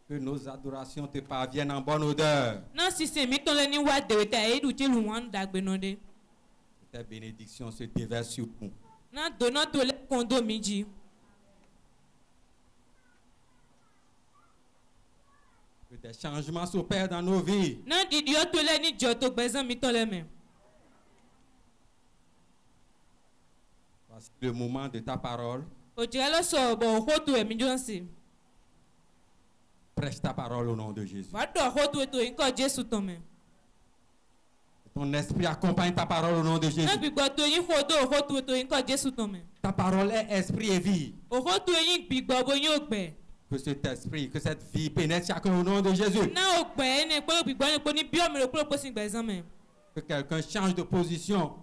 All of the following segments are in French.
Que nos adorations te parviennent en bonne odeur. Non, si c'est mi ton ni wa de ta e du ti lu wan dagbe no de. Que tes bénédictions se déversent sur nous. Na dona to le kondo mi ji. Que des changements s'opèrent dans nos vies. Na di dio to le ni jo to gbezan mi ton le me. Voici le moment de ta parole. O jira lo so bo ho to e mi jo nsi. Prêche ta parole au nom de Jésus. Wa do ho to to nko Jesu ton me. Ton esprit accompagne ta parole au nom de Jésus. Na gbigbo to yin ho to nko Jesu ton me. Ta parole est esprit et vie. O ho to yin gbigbo bo yin ogbe. Que cet esprit, que cette vie pénètre chacun au nom de Jésus. Na ogbe ni pe gbigbo ni pe ni bi o mi ro po sin gbezan me. Que quelqu'un change de position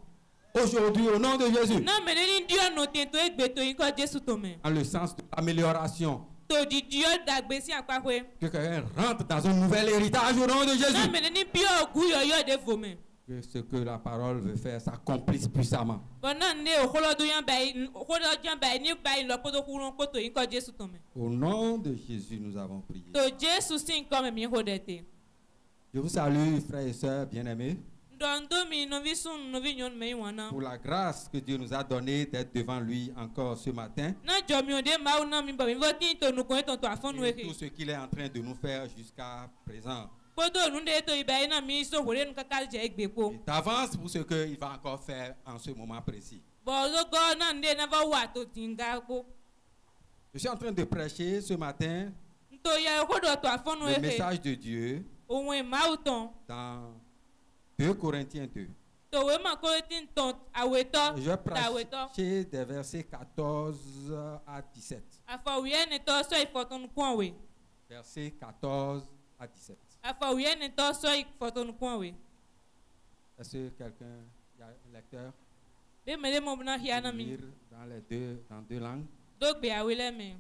aujourd'hui au nom de Jésus. Na me ni dio no tin to egbe to nko Jesu ton me. Dans le sens de l'amélioration. To di dio dagbe si apapwe. Que quelqu'un rentre dans un nouvel héritage au nom de Na Jésus. me ni bi o gu yo de fo me. Que ce que la parole veut faire s'accomplisse puissamment. Bona ne o kholo do yan bai o kholo jan bai ni bai lo poto kurun poto yin ko Jesu ton me. Au nom de Jésus, nous avons prié. To Jesu sin ko me mi hodete. Je vous salue, frères et sœurs bien-aimés, Ndondo mi no vi sun no vi nyon me wana. pour la grâce que Dieu nous a donnée d'être devant lui encore ce matin. Na jo mi o de ma o na mi ba mi voti to nu ko ton to afonu Et tout eke. ce qu'il est en train de nous faire jusqu'à présent. Podo nu de to ibai na mi so hore nu kakal je egbepo. Et t'avance pour ce qu'il va encore faire en ce moment précis. Bo lo go na nde na va wa to tinga po. Je suis en train de prêcher ce matin Nto ya hodo to afonu le eke. message de Dieu Ohun e ma o ton. dans 2 Corinthiens 2. To we ma ko tin ton aweto. Je vais Aweto. prêcher des versets 14 à 17. Afa wiye ne to so ifoton kwa we. Versets 14 à 17. Afa wiye ne to so ifoton kwa we. Est-ce que quelqu'un, il y a un lecteur, Be me de mo na peut hiana mi. lire dans deux langues? Do gbe awele me.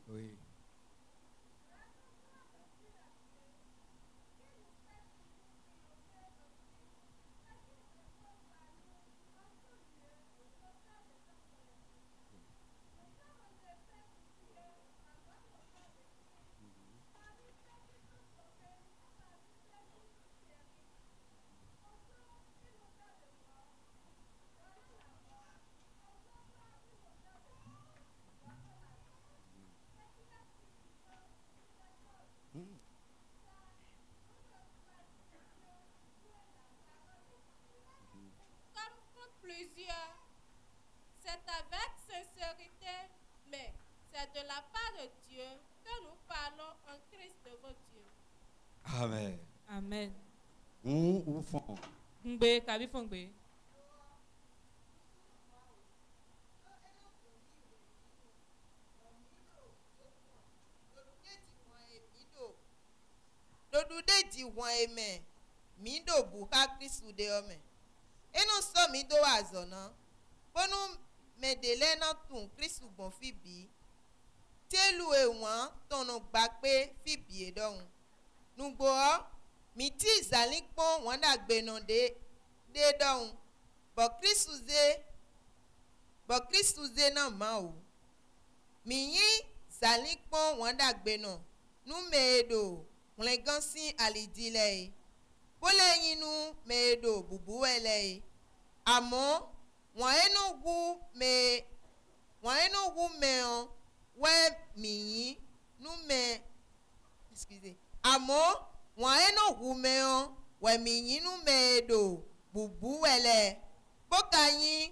Oui. Plusieurs. C'est avec sincérité, mais c'est de la part de Dieu que nous parlons en Christ devant Dieu. Amen. Amen. Ou fond. Ngbe kabi fon gbe. Dodude di wọn eme mi do bu ha Kristu de ome. Enu so mi do azona. Bonu medele na tun Kristu gbon fi bi. Telu e wọn tonu gba pe fi bi e dohun. Nugbo mi ti izalin pon wọn dagbe na de dohun. Bo Kristu ze na ma o. Mi yin zalin pon wọn dagbe na nu meedo. Mlegan sin alidile bole yinu medo bubu ele amo won enu wu me on we mi nu me excuse amo won enu wu me on we mi yinu medo bubu ele bokayin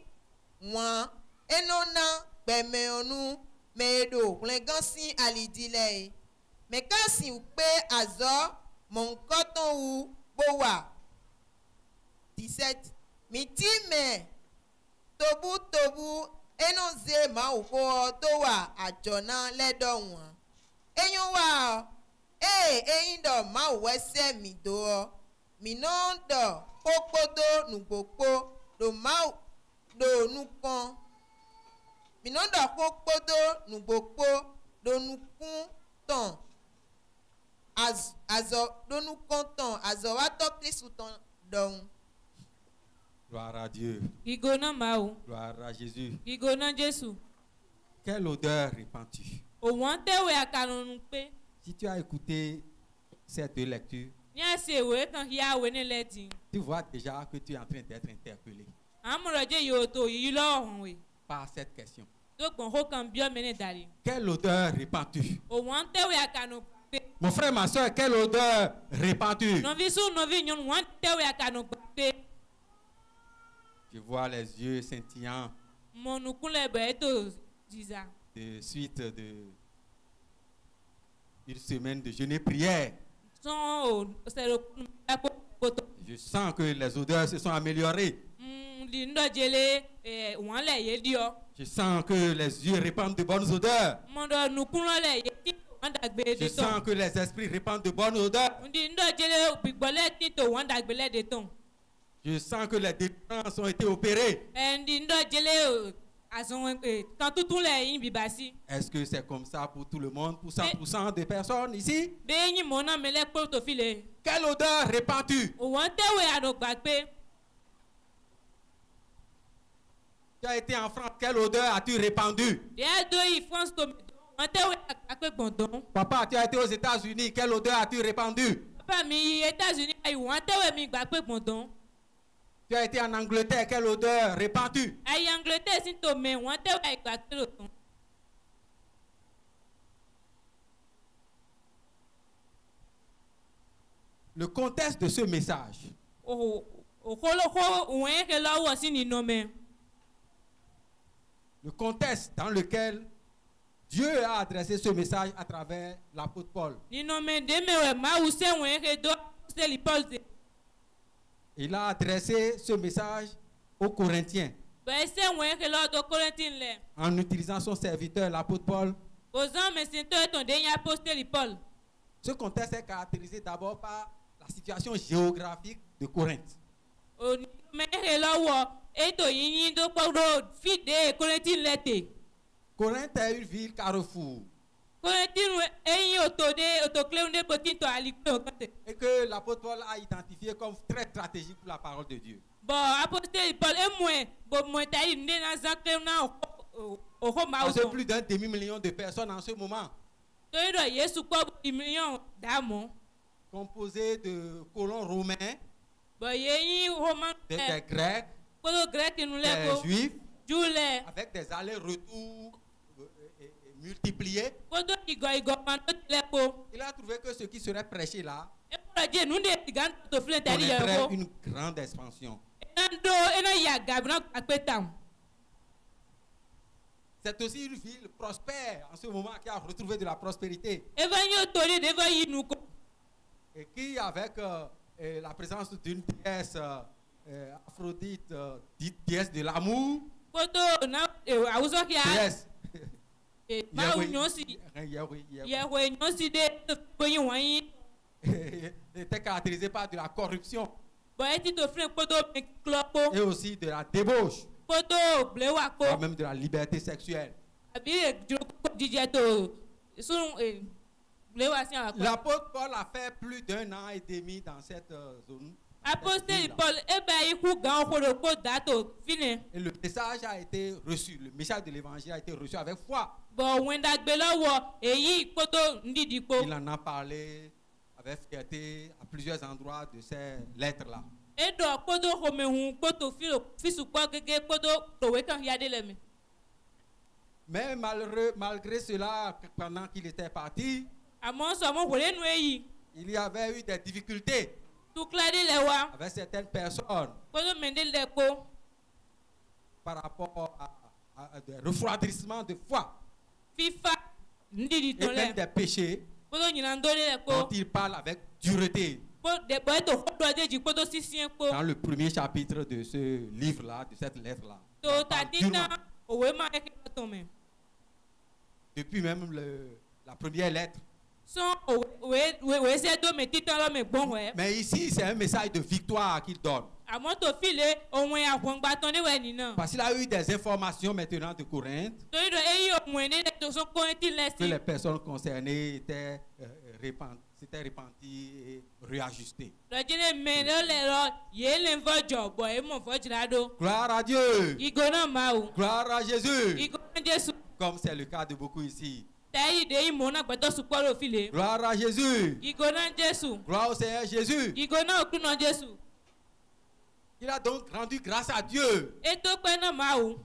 won enona gbeme onu medo mlegan sin alidile mekasi pe azo mon koton wu bowa 17 miti me tobu enonze ma uko to wa ajona ledo won eyun wa eyin do ma wese mi do mi no do popodo nugbopo do ma do nukon mi no do popodo nugbopo do nukun ton azo donu content azo wa to Kristu ton don. Gloire à Dieu. Gigo na ma o. Gloire à Jésus. Gigo na Jesu. Quelle odeur répand-tu? òwọ́n tẹ̀wé àkànnù pé Si tu as écouté ces deux lectures, ní àṣẹ ìwé kan kí á wé nílẹ̀ tì. tu vois déjà que tu es en train d'être interpellé àmúrọ̀jẹ́ yóò tó yìí lọ́wọ́ wẹ̀ par cette question. tó gbọ̀n kó kan bí ọmọ ẹni dàrí. Quelle odeur répands-tu? òwọ́n tẹ̀wé àkànnù pé Mon frère, ma soeur, quelle odeur répands-tu? nọ̀vi sún nọ̀vi nyɔnu wọ́n tẹ̀wé àkànnù pé Je vois les yeux scintillants mọ̀nùkúnlẹ̀ bẹ̀ẹ́ tó jìzà. de suite de une semaine de jeûne et prière. sọ́n ò sẹ̀rọ̀ kótó. Je sens que les odeurs se sont améliorées. di ndọ̀jẹ̀lẹ̀ wọ́n lẹ̀ yé diọ. Je sens que les yeux répandent de bonnes odeurs. mọ̀dọ̀ nùkúnlọ̀ lẹ̀ yé tí wọ́n dàgbé Je de sens tán. que les esprits répandent de bonnes odeurs. di ndọ̀jẹ̀lẹ̀ gbígbọ́lẹ̀ tí tó wọ́n dàgbé lẹ̀ de tán. Je sens que les délivrances ont été opérées. di ndọ̀jẹ̀lẹ̀ àsùnwọ̀n kan tuntun lẹ̀ yín bìbà sí. Est-ce que c'est comme ça pour tout le monde, pour 100% des personnes ici? bẹ́ẹ̀ yín mọ̀ náà mẹ́lẹ́ pé tó fi lè. Quelle odeur répands-tu? òwọ́n tẹ̀wé àdùgbà pé Tu as été en France, quelle odeur as-tu répandu? díẹ̀ dó yìí France tó wọ́n tẹ̀wé àpé gbọ̀ndọ̀n. Papa, tu as été aux États-Unis, quelle odeur as-tu répandu? bàbá mi États-Unis ayé wọ́n tẹ̀wé mi gbà pé gbọ̀ndọ̀n. Tu as été en Angleterre, quelle odeur répands-tu? ayé Angleterre sí tó mẹ́ wọ́n tẹ̀wé àgbà pé lòtún. Le contexte de ce message, òkòlókò òun yẹn kẹ lọ́wọ́ sí nínú mẹ́. le contexte dans lequel Dieu a adressé ce message à travers l'apôtre Paul. nínú mẹ́ dèmẹ̀wẹ̀ máa wù sẹ́wọ̀n yẹn kẹ dọ́ sẹ́lì Paul tẹ. Il a adressé ce message aux Corinthiens bẹ́ẹ̀ sẹ́wọ̀n yẹn kẹ lọ́dọ̀ Corinthians lẹ̀. en utilisant son serviteur, l'apôtre Paul. òzán mẹ́sìntọ́ ètò déyìn apostoli Paul. Ce contexte est caractérisé d'abord par la situation géographique de Corinthe. òní mẹ́kẹ́ lọ́wọ́ ètò yìnyín tó gbọ́dọ̀ fìdé Corinthians lẹ̀ tẹ̀. Corinthe est une ville carrefour Corinthians eyín òtò cléwúndé potintọ̀ àlìpé òkàtẹ̀. et que l'apôtre Paul a identifié comme très stratégique pour la parole de Dieu. bọ̀ apostoli Paul emue bò mọ̀tàlì ndé náà zan cléwú náà òkò máa Parce que wù. plus d'un demi-million de personnes en ce moment, torí dọ̀ Yéṣu kọ́ ìmìíràn dààmú. composées de colons romains, bọ̀ yéyín roman des ẹ̀ Grecs, kpọ́dọ̀ grẹ́kì nu des lẹ́kọ̀ọ́ Juifs, júlẹ̀ avec des allers-retours multipliés. kpọ́dọ̀ ìgọ̀ máa tó ti lẹ́kọ̀ọ́. Il a trouvé que ce qui serait prêché là ekura jẹ́ nu de tìgá tó filẹ̀ tẹ̀lé yẹ connaîtrait kó. une grande expansion. ena yà gàbí náà àpè tàn. C'est aussi une ville prospère en ce moment qui a retrouvé de la prospérité eva yóò torí de eva yìí nu kó. et qui, avec la présence d'une déesse Aphrodite, dite déesse de l'amour, kpọ́dọ̀ na àwùjọ kí a déesse báwo nyọ́ sí yẹ̀wò nyọ́ sí de tó fi bóyin wọ̀nyí. était caractérisée par de la corruption bọ̀ etí tó filẹ̀ kpọ́dọ̀ mi klọ́ kó. et aussi de la débauche, kpọ́dọ̀ bléwà kó. voire même de la liberté sexuelle. àbí ìjọba kó jíjẹ tó sún bléwà sí àwọn akọ. L'apôtre Paul a fait plus d'un an et demi dans cette zone. apostoli Paul ebe ikú gan kódò kó dàtò filẹ̀. Et le message a été reçu, le message de l'évangile a été reçu avec foi. bọ̀ wẹ́ndàgbé lọ́wọ́ èyí kpọ́dọ̀ ndídì kó. Il en a parlé avec fierté à plusieurs endroits de ces lettres-là. edo kpọ́dọ̀ xɔmehun kpọ́dọ̀ fisukpɔ gẹ́gẹ́ kpọ́dọ̀ tòwé kan ya de le me. Mais malgré cela, pendant qu'il était parti, àmọ́ sọmọ wòlé nu eyi il y avait eu des difficultés tukla de le wa avec certaines personnes kpọ́dọ̀ mende le ko par rapport à des refroidissements de foi fifa ndidi et tɔn même lɛ des péchés kpọ́dọ̀ ɲinan do de le dont ko il parle avec dureté bɔ eto xɔdɔ de dzi kpọ́dọ̀ sisiɛ ko dans le premier chapitre de ce livre-là, de cette lettre-là. to Il parle tati durement. na òwe ma yẹ kí n tɔn mɛ Depuis même la première lettre. sɔn òwe sɛ do mɛ titan lɔ mɛ gbɔn wɛ Mais ici, c'est un message de victoire qu'il donne. àmọ́ tó file òun yà àgbọ̀ngbàtàn de wẹ̀ nínà Parce qu'il a eu des informations maintenant de Corinthe torí dɔ eyi òun ne tó sɔn kɔnti lɛ que si les personnes concernées s'étaient repenties et réajustées. lɔjine mɛ ne le lɔ yé le fɔ jɔ bɔ emo fɔ dzra do Gloire à Dieu! igo náà ma o Gloire à Jésus! igo náà Jésù Comme c'est le cas de beaucoup ici. tẹ́yì dé ìmọ̀ náà gbẹ́tọ̀ sùpọ̀ ló fi lè. Gloire à Jésus. Ìgò náà Jésù. Gloire au Seigneur Jésus. Ìgò náà kú náà Jésù. Il a donc rendu grâce à Dieu Ètò pẹ́ náà máa wù.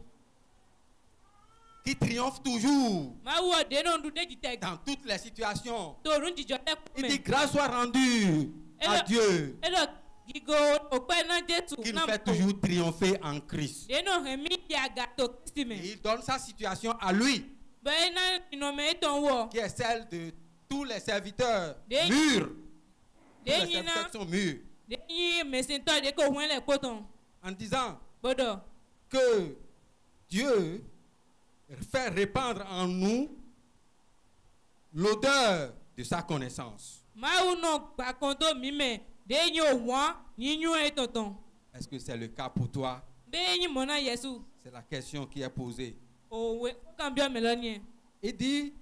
qui triomphe toujours Máa wù ọ̀dẹ́ náà dún déjì tẹ̀. dans toutes les situations. Tòrún jìjọ lẹ́kùn Il mẹ́. dit grâce soit rendue à Dieu Èlò ìgò òpẹ́ náà Jésù qui náà nous fait toujours triompher en Christ. Dénú hẹ̀mí yàgà tó Kristi Et mẹ́. il donne sa situation à lui, Bẹ́ẹ̀ náà ìnàmẹ́ ètò wọ̀. qui est celle de tous les serviteurs Des- mûrs. Tous les Déyìn serviteurs náà qui sont mûrs. déyìn mẹ̀sìntọ́ dé kó hún lẹ̀ kó tán. En disant Gbọ́dọ̀. que Dieu fait répandre en nous l'odeur de sa connaissance. Máa wù náà gbà kan tó mí mẹ́. Déyìn òwọ́n yíyún ètò tán. Est-ce que c'est le cas pour toi? Déyìn mọ̀ náà Yẹ̀sù. C'est la question qui est posée. Òwe kàn bí ọmọ lọ́ni ẹ̀. Il dit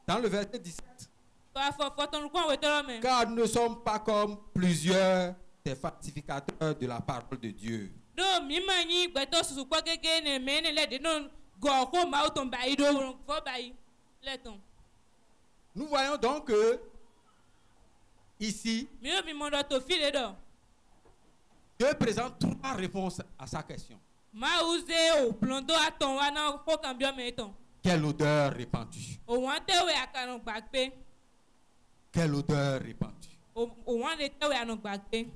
dans le verset 17, Tó a fọ fọtọ́nù kún àwọn ètò ọmọ ẹ̀. car nous ne sommes pas comme plusieurs des falsificateurs de la parole de Dieu. Do mi ma nyi gbẹtọ susu kpọ gẹgẹ ne mẹ ne lẹ de no gọ ko maaw tọn bayi do fọ bayi lẹ tọn. Nous voyons donc que ici, Mi yóò mi mọ dọ tó fi le dọ. Dieu présente trois réponses à sa question. Maaw ze o plọn do atọn wa na ko kan bi ọmọ yẹn tọn. Quelle odeur répands-tu? Òwọ́n tẹ̀wé àkànnà gbàgbé. Quelle odeur répands-tu? Òwọ́n lè tẹ̀wé àná gbàgbé.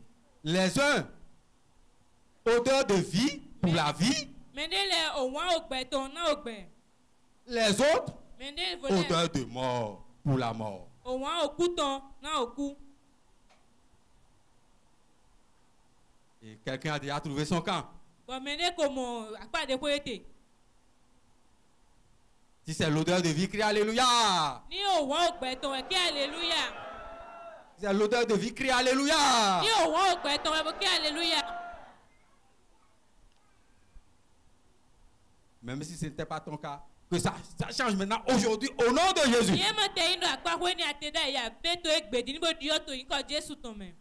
Les uns, odeur de vie pour la vie. Mẹ̀ndé lẹ òwọ́n ògbẹ̀ tán náà ògbẹ̀. Les autres, Mẹ̀ndé ìfọdẹ odeur de mort pour la mort. òwọ́n òkú tán náà òkú. Et quelqu'un a déjà trouvé son camp. Bọ̀ mẹ̀ndé kò mọ̀ àpàdé pété. Si c'est l'odeur de vie, crie Alléluia. Ní òwọ́n ògbẹ̀ tán ẹ̀ kí hallelujah. Si c'est l'odeur de vie, crie Alléluia. Ní òwọ́n ògbẹ̀ tán ẹ̀ kí hallelujah. Même si ce n'était pas ton cas, que ça change maintenant aujourd'hui au nom de Jésus. Yé ma tẹ inú àpapọ̀ ní àtẹ̀dá ìyá bẹ́tò ẹgbẹ̀dì níbo di ọ̀tọ̀ yìí kọ́ Jésù tán mẹ́.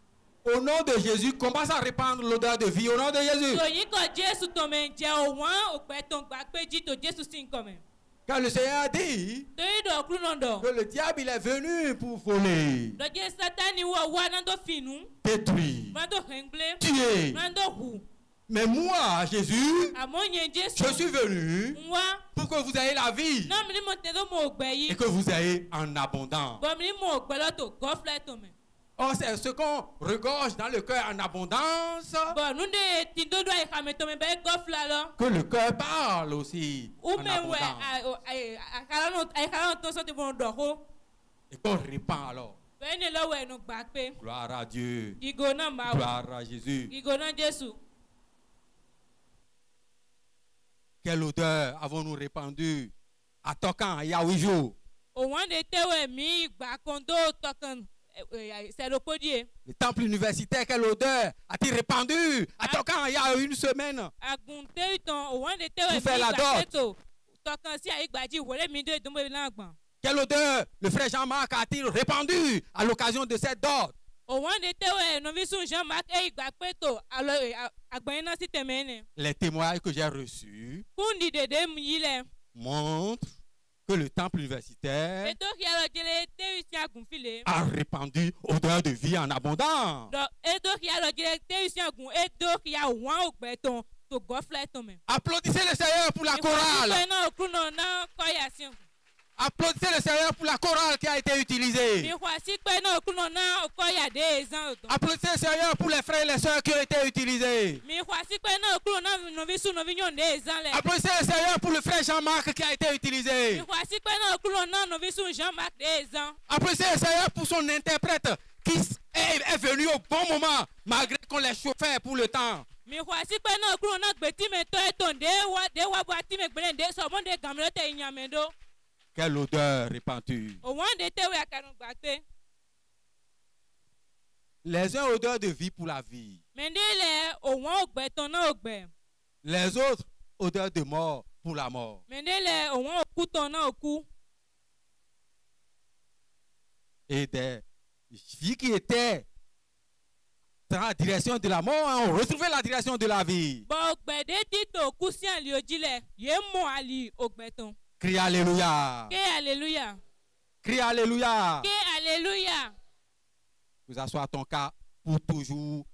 Au nom de Jésus, commence à répandre l'odeur de vie au nom de Jésus. Tòyìn kọ́ Jésù tán mẹ́ jẹ́ òwọ́n òpẹ́ tán gbà pé jí tó Jésù sì ń kọ́ mẹ́. Car le Seigneur a dit Torí dọ̀ kúrú náà dọ̀. que le diable il est venu pour voler, Lọ́jọ́ Sátánì wọ̀ wá náà tó fìnnú. détruire, Náà tó hẹ̀ngbélé. tuer. Náà tó hù. Mais moi, Jésus, Àmọ́ yẹn Jésù. je suis venu Ń wá. pour que vous ayez la vie Náà mi ní mo tẹ̀lé mo ògbẹ́ et yìí. que vous ayez en abondance. Bọ̀ mi ní mo ògbẹ́ lọ́tọ̀ gọ́fúlẹ̀ tó mẹ́. Or, c'est ce qu'on regorge dans le cœur en abondance Bọ̀ núdé ti dódó àyíká tó mẹ́ bẹ́ẹ̀ gọ́fúlẹ̀ lọ. que le cœur parle aussi en Ume wẹ̀ abondance. àyíká náà tó sọ́tì bọ̀ dọ̀ hó. Et qu'on répand alors. Bẹ́ẹ̀ ni lọ́wọ́ ẹnu gbà pé. Gloire à Dieu. Ìgò náà máa wù. Gloire à Jésus. Ìgò náà Jésù. Quelle odeur avons-nous répandue à Tokan, il y a 8 jours? Òwọ́n lè tẹ́wọ̀ mí ìgbà kan tó tọkàn sẹ̀lópódìé. Le temple universitaire, quelle odeur a-t-il répandu à Tokan, il y a 1 semaine? Àgùntẹ́ ìtàn òwọ́n lè tẹ́wọ̀ Vous mí faites la ìgbà dot. tètò tọkàn sí àyígbàjì ìwọlé mi dé ìdúnbò ìlànà àgbọ̀n. Quelle odeur le frère Jean-Marc a-t-il répandu à l'occasion de cette dot? Òwọ́n lè tẹ́wọ̀ novice Jean-Marc ìgbà pètò àgbọ̀n iná sí tẹ̀mẹ́ ni. Les témoignages que j'ai reçus Kúndì dèdè mu yí lẹ̀. montrent que le temple universitaire Ètò ìyàlọ́jẹlẹ̀ tẹ́wì sí àgùnfilé. a répandu odeur de vie en abondance. Ètò ìyàlọ́jẹlẹ̀ tẹ́wì sí àgùn ètò ìyà òwọ́n ògbẹ́ tán tó gọ́fúlẹ̀ tán mẹ́. Applaudissez le Seigneur pour la chorale. Ìfọ̀sípẹ́ náà kúrò náà kọ́ yà sí. Applaudissez le Seigneur pour la chorale qui a été utilisée. Ìfọ̀sípẹ́ náà kúrò náà kọ́ yà dé ẹ̀zán ọ̀tọ̀. Applaudissez le Seigneur pour les frères et les sœurs qui ont été utilisés. Ìfọ̀sípẹ́ náà kúrò náà novice noviñon dé ẹ̀zán lẹ̀. Applaudissez le Seigneur pour le frère Jean-Marc qui a été utilisé. Ìfọ̀sípẹ́ náà kúrò náà novice Jean-Marc dé ẹ̀zán. Applaudissez le Seigneur pour son interprète qui est venu au bon moment malgré qu'on les chauffait pour le temps. Ìfọ̀sípẹ́ náà kúrò náà gbẹ̀tí mi tọ́ ẹ̀tọ́ dé wá bọ́ àti mi gbẹ̀lẹ̀ dé sọ̀mọ́dé gàmúlẹ́tẹ̀ ìyàmẹ́dó. Quelle odeur répandue. Òwọ́n dé tẹ́wé àkàrùn gbàgbé. Les uns odeur de vie pour la vie. Mẹ́ndélẹ̀ òwọ́n ògbẹ́ tán náà ògbẹ́. Les autres odeur de mort pour la mort. Mẹ́ndélẹ̀ òwọ́n òkú tán náà òkú. Et des filles qui étaient dans la direction de la mort ont retrouvé la direction de la vie. Bọ̀ gbẹ̀dé títò kú sí àlè òjìlẹ̀ yé mọ̀ àlè ògbẹ́ tán. Crie Alléluia. Ké Alléluia. Crie Alléluia. Crie Alléluia. Vous asseoir ton cas pour toujours.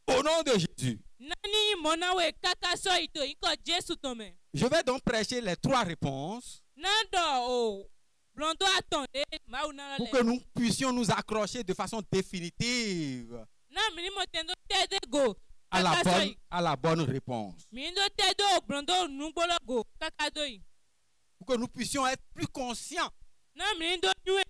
Au nom de Jésus. Nani monawe kakaso ito iko Jésus tome. Je vais donc prêcher les 3 réponses Nando o blondo atonde mauna pour le. que nous puissions nous accrocher de façon définitive Na minimo tendo tede go. à Kakaso la bonne réponse. mindo tedo blondo nungolo go kakadoi. Pour que nous puissions être plus conscients Na mindo nyue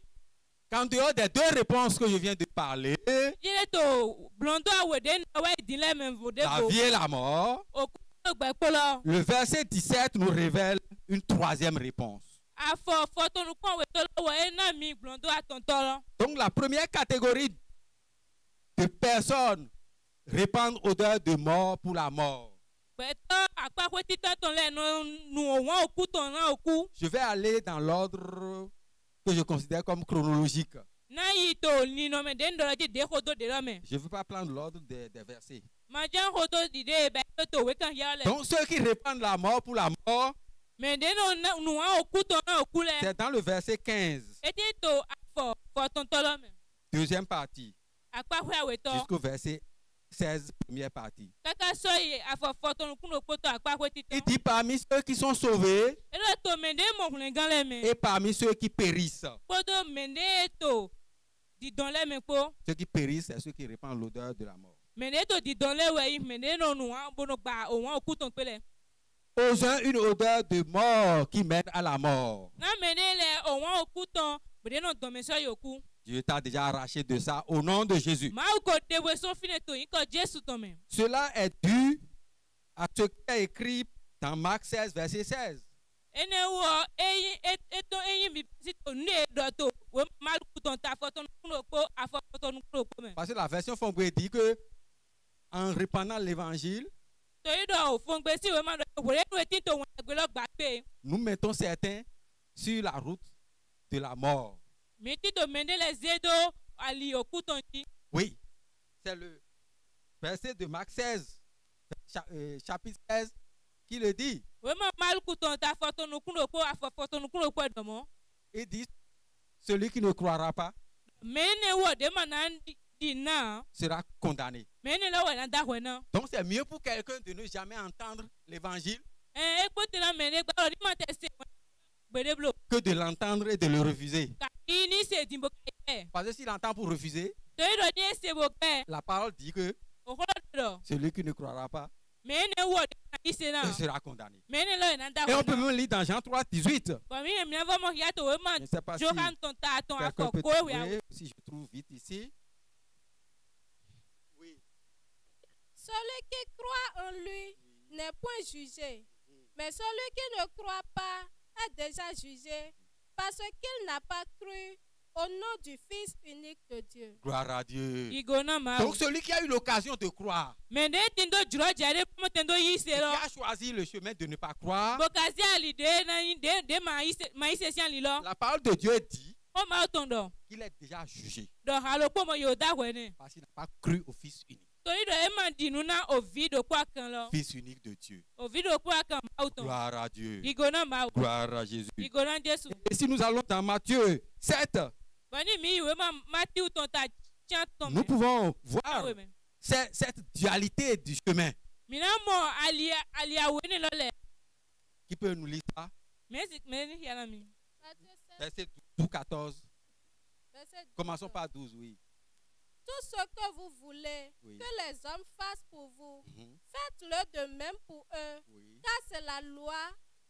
qu'en dehors des 2 réponses que je viens de parler, jire to blondo awede na wa idile menvode la go. vie et la mort, Okuno gbepolo. le verset 17 nous révèle une 3e réponse. Afo foto nu kon we to lo e na mi blondo atontolo. Donc la première catégorie de personnes répandent odeur de mort pour la mort. Beto akpakwe tito ton le nu won oku ton na oku. Je vais aller dans l'ordre que je considère comme chronologique. Na yi to ni no me den do di de hodo de lo me. Je ne veux pas prendre l'ordre des versets. Ma jan hodo di de be to we kan ya le. Donc ceux qui répandent la mort pour la mort, Me den no nu won oku ton na oku le. c'est dans le verset 15, Eti to afo foton tolo me. deuxième partie, Akpakwe aweto. jusqu'au verset 16, première partie. Kaka so yi afo foton kuno poto akpakwe tito. Il dit parmi ceux qui sont sauvés Elo to me de mo hulen gan le me. et parmi ceux qui périssent. Podo me de to di don le me po. Ceux qui périssent, c'est ceux qui répandent l'odeur de la mort. Me de to di don le we yi me de no nu won bono gba o won oku ton pele. Aux uns, une odeur de mort qui mène à la mort. Na me de le o won oku ton be no don me so yoku. Dieu t'a déjà arraché de ça au nom de Jésus. Ma ko de we so fine to yin ko Jésus ton me. Cela est dû à ce qui est écrit dans Marc 16, verset 16. Ene wo eyin eton eyin mi si to ne do to we ma ku ton ta foton kuno po afo foton kuno po me. Parce que la version Fongboué dit que en répandant l'évangile, To yi do o fon gbe si we ma do we nu etin to won gbe lo gba pe. nous mettons certains sur la route de la mort. Mi ti to mende le zedo ali oku ton ti. Oui, c'est le verset de Marc 16, chapitre 16, qui le dit. We ma ku ton ta foton kuno po afo foton kuno po do mo. Il dit, celui qui ne croira pas Me ne wo de ma na di na. sera condamné. Me ne lo we na da we na. Donc c'est mieux pour quelqu'un de ne jamais entendre l'évangile E po te na me ne gba o ni ma te se gbede blo. que de l'entendre et de le refuser. Ka ini se dimbo ke. Parce que s'il entend pour refuser, To yi do ni se bo ke. la parole dit que O ko do. celui qui ne croira pas Me ne wo de na ise na. sera condamné. Me ne lo na da Et on we peut na. même lire dans Jean 3, 18. Kwa mi me avo mo ya to we ma Je ne sais pas si jo kan ton ta ton quelqu'un afo peut ko we trouver, si je trouve vite ici. Oui. Celui qui croit en lui n'est point jugé, mais celui qui ne croit pas est déjà jugé parce qu'il n'a pas cru au nom du Fils unique de Dieu. Gloire à Dieu. Igo na ma. Donc celui qui a eu l'occasion de croire, Me ne tindo juro jare mo tendo yi et se qui lo. a choisi le chemin de ne pas croire, Bokazi ali de na de ma ise si ali lo. la parole de Dieu dit O ma otondo. qu'il est déjà jugé Do halo po mo yo da we ne. parce qu'il n'a pas cru au Fils unique. Torí do e ma dinu na ovido kwa kan lo. Fils unique de Dieu. Ovido kwa kan ma oton. Gloire à Dieu. Igo na ma. Gloire à Jésus. Igo na Jesu. Et si nous allons dans Matthieu 7, Bani mi we ma Matthew ton ta chan ton. nous pouvons Ah voir we men. cette dualité du chemin. Mina mo ali awe ne lo le. Qui peut nous lire ça? Me ni ya na mi. Matthieu 7, Verset 12, 14. verset 12. Commençons par 12, oui. Tout ce que vous voulez Oui. que les hommes fassent pour vous, Mhm. faites-le de même pour eux, Oui. car c'est la loi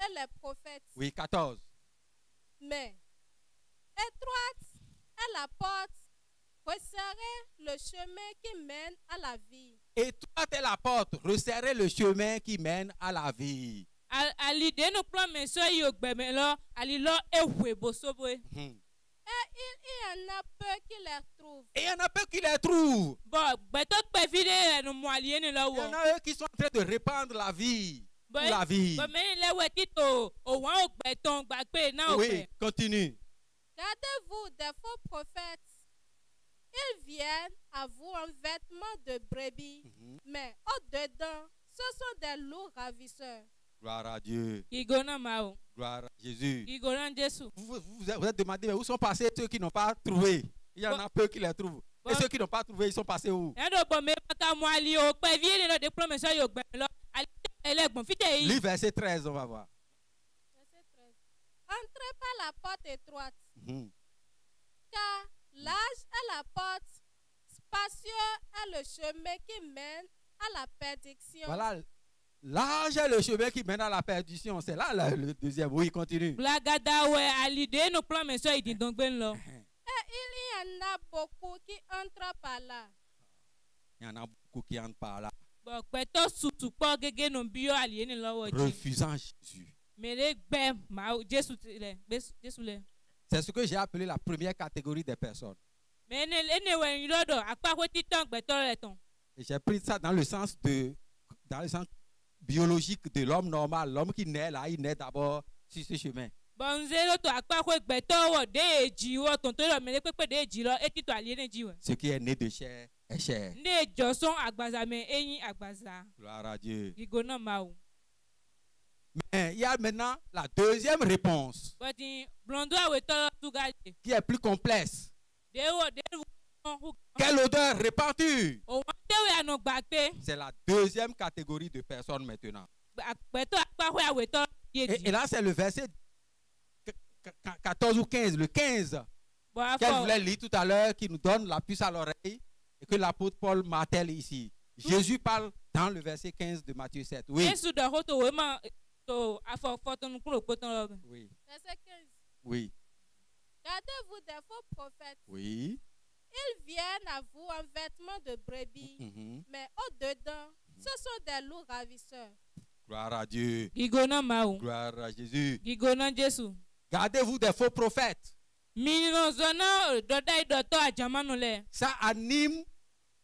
et les prophètes. Oui, 14. Mais étroite est la porte, resserrez le chemin qui mène à la vie. Et toi, t'es la porte, resserrez le chemin qui mène à la vie. Ali de no plan me so yo gbe me lo. Ali lo ehwe bosobo e. Mhm. Et il y en a peu qui les trouvent. Et il y en a peu qui les trouvent. Bon, beto pe vide no mo ali ne lo Il y wo. en a eux qui sont en train de répandre la vie. Pour Bon, la vie. bon me le we tito o wa o gbe ton gba pe na o Oui, pe. continue. Gardez-vous des faux prophètes. Ils viennent à vous en vêtements de brebis, Mhm. mais au-dedans, ce sont des loups ravisseurs. Gloire à Dieu. Kigo na ma o. Gloire à Jésus. Kigo na Jésus. Vous êtes demandé, mais où sont passés ceux qui n'ont pas trouvé? Il y en a peu qui les trouvent. Et ceux qui n'ont pas trouvé, ils sont passés où? Lis verset 13, on va voir. Verset 13. Entrez par la porte étroite, Mhm. car large est la porte, spacieux est le chemin qui mène à la perdition. Voilà, large est le chemin qui mène à la perdition. C'est là le deuxième. Oui, continue. Et il y en a beaucoup qui entrent par là. Il y en a beaucoup qui entrent par là, refusant Jésus. C'est ce que j'ai appelé la première catégorie des personnes. Et j'ai pris ça dans le sens biologique de l'homme normal. L'homme qui naît là, il naît d'abord sur ce chemin. Ce qui est né de chair est chair. Gloire à Dieu. Mais il y a maintenant la deuxième réponse qui est plus complexe. Quelle odeur répandue? C'est la deuxième catégorie de personnes maintenant. Et là, c'est le verset 14 ou 15. Le 15 qu'elle voulait lire tout à l'heure, qui nous donne la puce à l'oreille et que l'apôtre Paul martèle ici. Jésus parle dans le verset 15 de Matthieu 7. Oui. Oui. Verset 15. Oui. Gardez-vous des faux prophètes. Oui. Ils viennent à vous en vêtements de brebis, Mhm. mais au-dedans, ce sont des loups ravisseurs. Gloire à Dieu. Gloire à Jésus. Gardez-vous des faux prophètes. Ça anime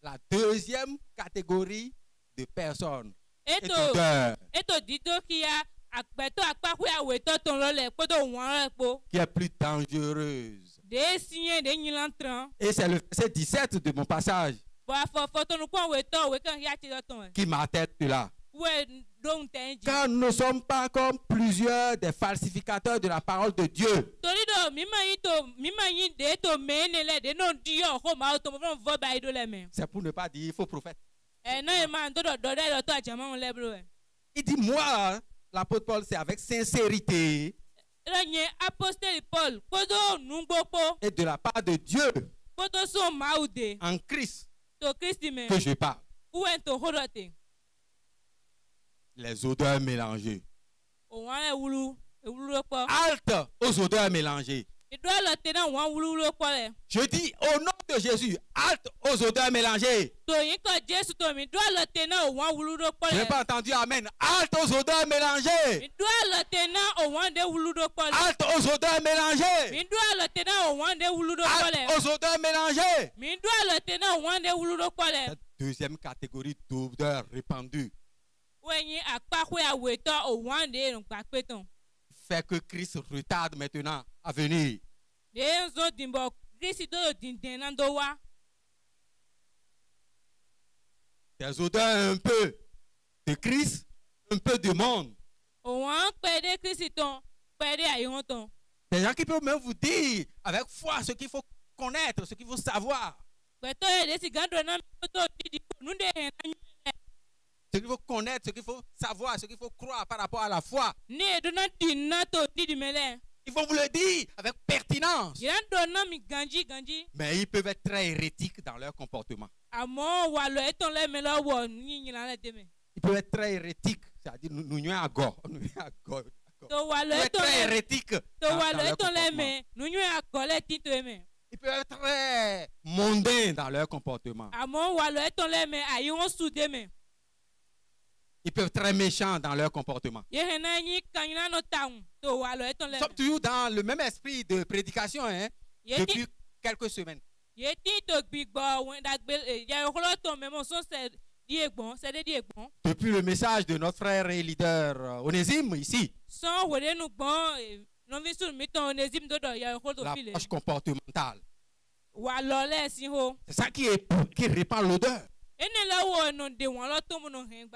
la deuxième catégorie de personnes. Et d'odeurs, qui est plus dangereuse. Et c'est le verset 17 de mon passage qui martèle cela. Car nous ne sommes pas comme plusieurs des falsificateurs de la parole de Dieu. C'est pour ne pas dire faux prophète. Il dit, moi, l'apôtre Paul, c'est avec sincérité et de la part de Dieu en Christ que je parle. Les odeurs mélangées. Halte aux odeurs mélangées. Je dis au nom de Jésus, halte aux odeurs mélangées. Je n'ai pas entendu amen. Halte aux odeurs mélangées. Halte aux odeurs mélangées. Halte aux odeurs mélangées. Cette deuxième catégorie d'odeurs répandues fait que Christ retarde maintenant à venir. Des odeurs un peu de Christ, un peu du monde. Des gens qui peuvent même vous dire avec foi ce qu'il faut connaître, ce qu'il faut savoir. Ce qu'il faut connaître, ce qu'il faut savoir, ce qu'il faut croire par rapport à la foi. Ils vont vous le dire avec pertinence. Mais ils peuvent être très hérétiques dans leur comportement. Ils peuvent être très hérétiques, c'est-à-dire nous sommes à gore. Ils peuvent être très hérétiques dans leur comportement. Ils peuvent être très mondains dans leur comportement. Ils peuvent être très méchants dans leur comportement. Nous sommes toujours dans le même esprit de prédication depuis quelques semaines. Depuis le message de notre frère et leader Onésime ici. L'approche comportementale. C'est ça qui répand l'odeur.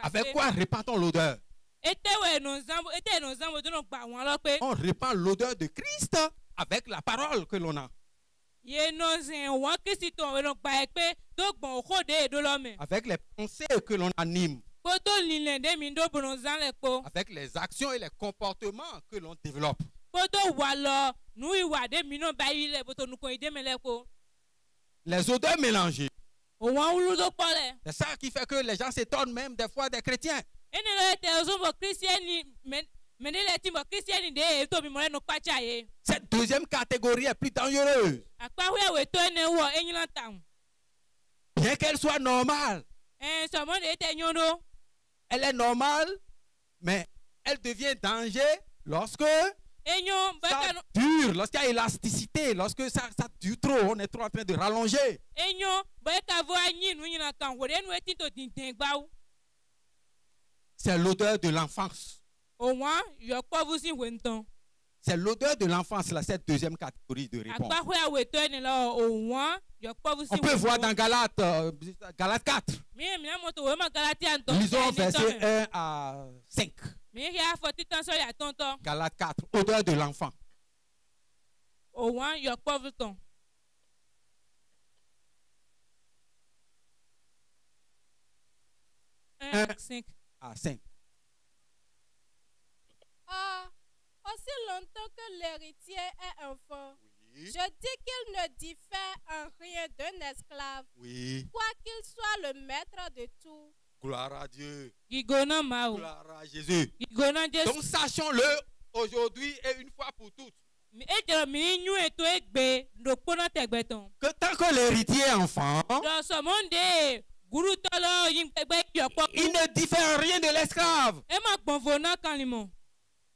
Avec quoi répand-on l'odeur? On répand l'odeur de Christ avec la parole que l'on a. Avec les pensées que l'on anime. Avec les actions et les comportements que l'on développe. Les odeurs mélangées. C'est ça qui fait que les gens s'étonnent même des fois des chrétiens. Cette deuxième catégorie est plus dangereuse. Bien qu'elle soit normale. Elle est normale, mais elle devient danger lorsque ça dure, lorsqu'il y a élasticité, lorsque ça dure trop, on est trop en train de rallonger. C'est l'odeur de l'enfance. C'est l'odeur de l'enfance, là, cette deuxième catégorie de réponse. On peut voir dans Galates 4. Lisons versets 1 à 5. Galates 4, odeur de l'enfant. 1 à 5. Aussi longtemps que l'héritier est enfant, je dis qu'il ne diffère en rien d'un esclave, quoi qu'il soit le maître de tout. Gloire à Dieu. Gloire à Jésus. Donc sachons-le aujourd'hui et une fois pour toutes. Que tant que l'héritier est enfant, il ne diffère rien de l'esclave.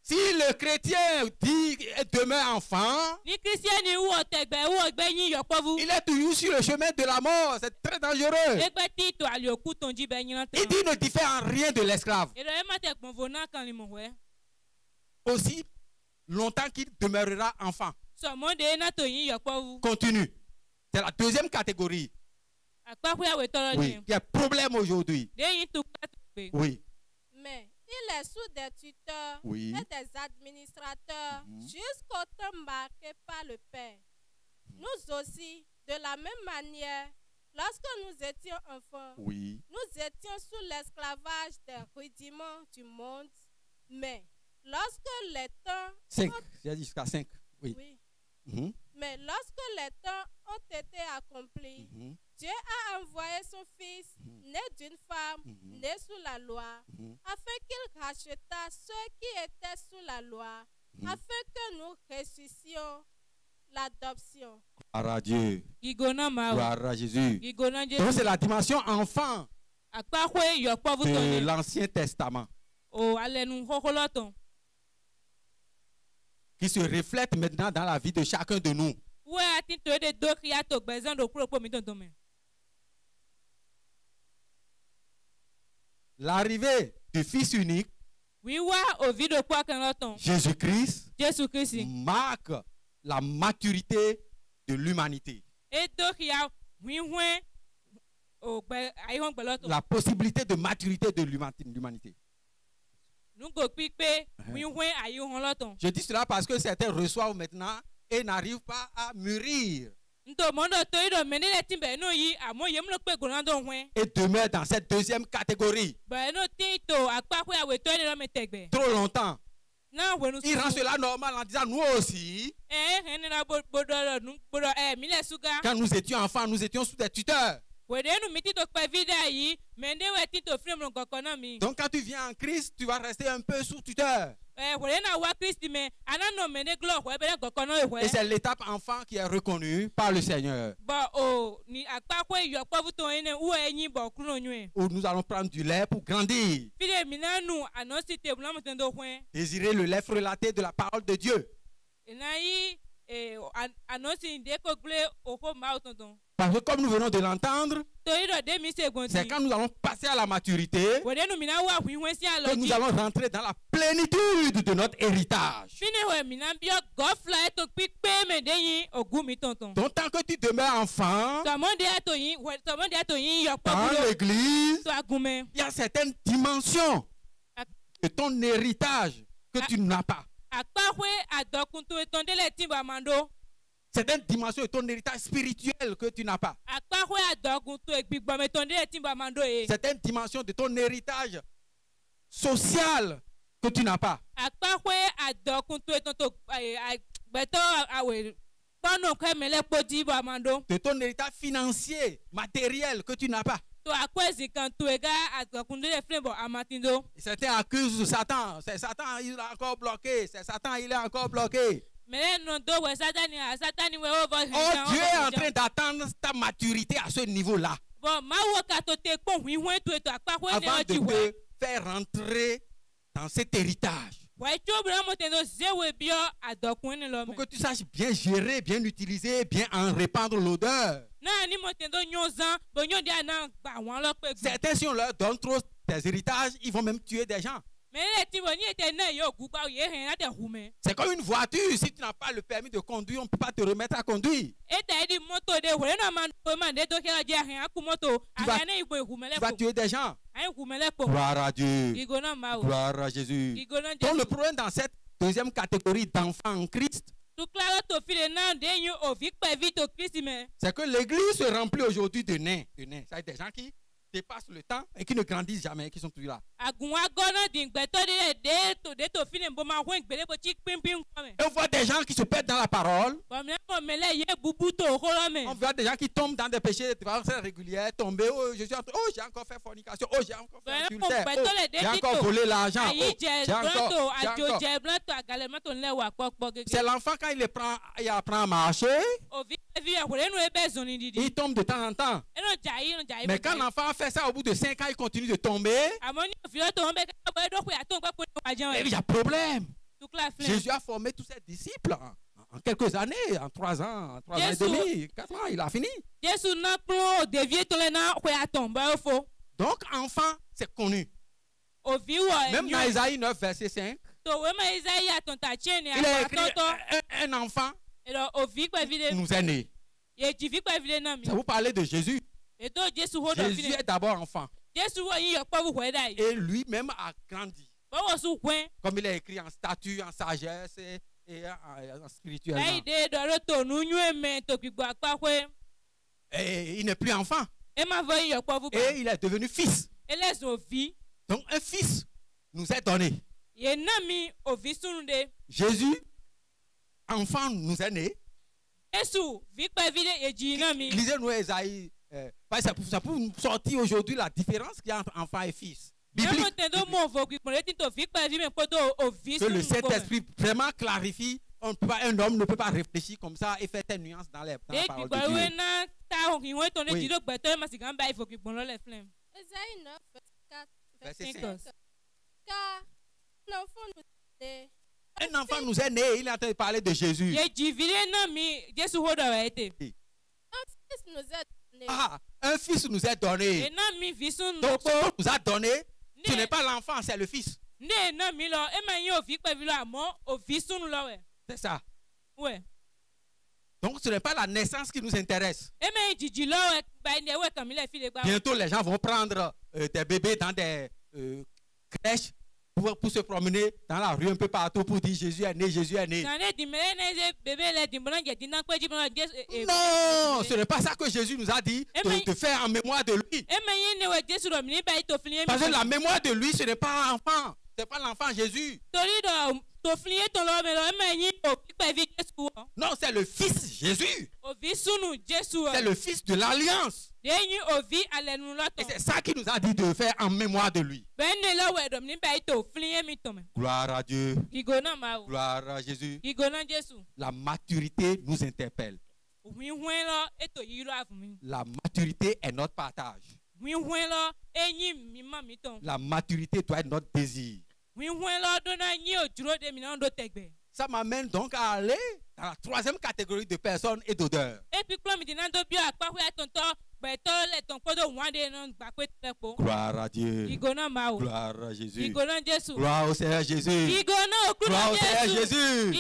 Si le chrétien dit demeure enfant, il est toujours sur le chemin de la mort. C'est très dangereux. Il dit ne diffère en rien de l'esclave. Aussi longtemps qu'il demeurera enfant. Continue. C'est la deuxième catégorie. Oui, il y a problème aujourd'hui. Oui. Mais il est sous des tuteurs et des administrateurs jusqu'au temps marqué par le Père. Nous aussi, de la même manière, lorsque nous étions enfants, nous étions sous l'esclavage des rudiments du monde. Mais lorsque les temps... 5, j'ai dit jusqu'à 5. Oui. Mais lorsque les temps ont été accomplis, Dieu a envoyé son Fils, né d'une femme, né sous la loi, afin qu'il rachetât ceux qui étaient sous la loi, afin que nous ressuscitions l'adoption. Gloire à Dieu. Gloire à Jésus. Donc c'est la dimension enfant de l'Ancien Testament qui se reflète maintenant dans la vie de chacun de nous. L'arrivée du Fils unique, Jésus-Christ, marque la maturité de l'humanité. La possibilité de maturité de l'humanité. Je dis cela parce que certains reçoivent maintenant et n'arrivent pas à mûrir. Et demeurent dans cette deuxième catégorie. Trop longtemps. Il rend cela normal en disant nous aussi. Quand nous étions enfants, nous étions sous des tuteurs. Donc quand tu viens en Christ, tu vas rester un peu sous tuteur. Et c'est l'étape enfant qui est reconnue par le Seigneur. Où nous allons prendre du lait pour grandir. Désirer le lait frelaté de la parole de Dieu. Parce que comme nous venons de l'entendre, c'est quand nous allons passer à la maturité que nous allons rentrer dans la plénitude de notre héritage. Donc tant que tu demeures enfant, dans l'église, il y a certaines dimensions de ton héritage que tu n'as pas. Certaines dimensions de ton héritage spirituel que tu n'as pas. Certaines dimensions de ton héritage social que tu n'as pas. De ton héritage financier, matériel que tu n'as pas. Et certains accusent Satan. C'est Satan, il est encore bloqué. C'est Satan, il est encore bloqué. Oh, Dieu est en train d'attendre ta maturité à ce niveau-là. Avant de te faire rentrer dans cet héritage. Pour que tu saches bien gérer, bien utiliser, bien en répandre l'odeur. Certains, si on leur donne trop des héritages, ils vont même tuer des gens. C'est comme une voiture. Si tu n'as pas le permis de conduire, on ne peut pas te remettre à conduire. Tu vas tuer des gens. Gloire à Dieu. Gloire à Jésus. Donc le problème dans cette deuxième catégorie d'enfants en Christ, c'est que l'église se remplit aujourd'hui de nains. Ça veut dire des gens qui dépassent le temps et qui ne grandissent jamais, qui sont toujours là. Et on voit des gens qui se perdent dans la parole. On voit des gens qui tombent dans des péchés de façon régulière, tomber. Oh, j'ai encore fait fornication. Oh, j'ai encore fait adultère. Oh, j'ai encore volé l'argent. C'est l'enfant quand il apprend à marcher. Il tombe de temps en temps. Mais quand l'enfant fait ça, au bout de 5 ans, il continue de tomber. Il y a problème. Jésus a formé tous ses disciples en quelques années, en 3 ans, 3 ans et demi, 4 ans, il a fini. Donc, enfant, c'est connu. Même dans Isaïe 9, verset 5, il a écrit un enfant nous est né. Ça vous parlez de Jésus. Jésus est d'abord enfant. Et lui-même a grandi. Comme il est écrit en stature, en sagesse et en spirituellement. Et il n'est plus enfant. Et il est devenu fils. Donc un fils nous est donné. Jésus, enfant, nous est né. Lisez-nous Esaïe. Ça peut sortir aujourd'hui la différence qu'il y a entre enfant et fils. Biblique. Que le Saint-Esprit vraiment clarifie. Un homme ne peut pas réfléchir comme ça et faire telle nuance dans la parole de Dieu. Oui. Esaïe 9, verset 5. Un enfant nous est né, il est en train de parler de Jésus. Un fils nous est donné. Ah, un fils nous est donné. Donc, ce qu'on nous a donné, ce n'est pas l'enfant, c'est le fils. C'est ça. Donc, ce n'est pas la naissance qui nous intéresse. Bientôt, les gens vont prendre des bébés dans des crèches pour se promener dans la rue un peu partout pour dire Jésus est né, Jésus est né. Non, ce n'est pas ça que Jésus nous a dit de faire en mémoire de lui. Parce que la mémoire de lui, ce n'est pas l'enfant. Ce n'est pas l'enfant Jésus. Non, c'est le fils Jésus. C'est le fils de l'alliance. Et c'est ça qui nous a dit de faire en mémoire de lui. Gloire à Dieu. Gloire à Jésus. La maturité nous interpelle. La maturité est notre partage. La maturité doit être notre désir. Ça m'amène donc à aller dans la troisième catégorie de personnes et d'odeurs. Gloire à Dieu. Gloire à Jésus. Gloire au Seigneur Jésus. Gloire au Seigneur Jésus.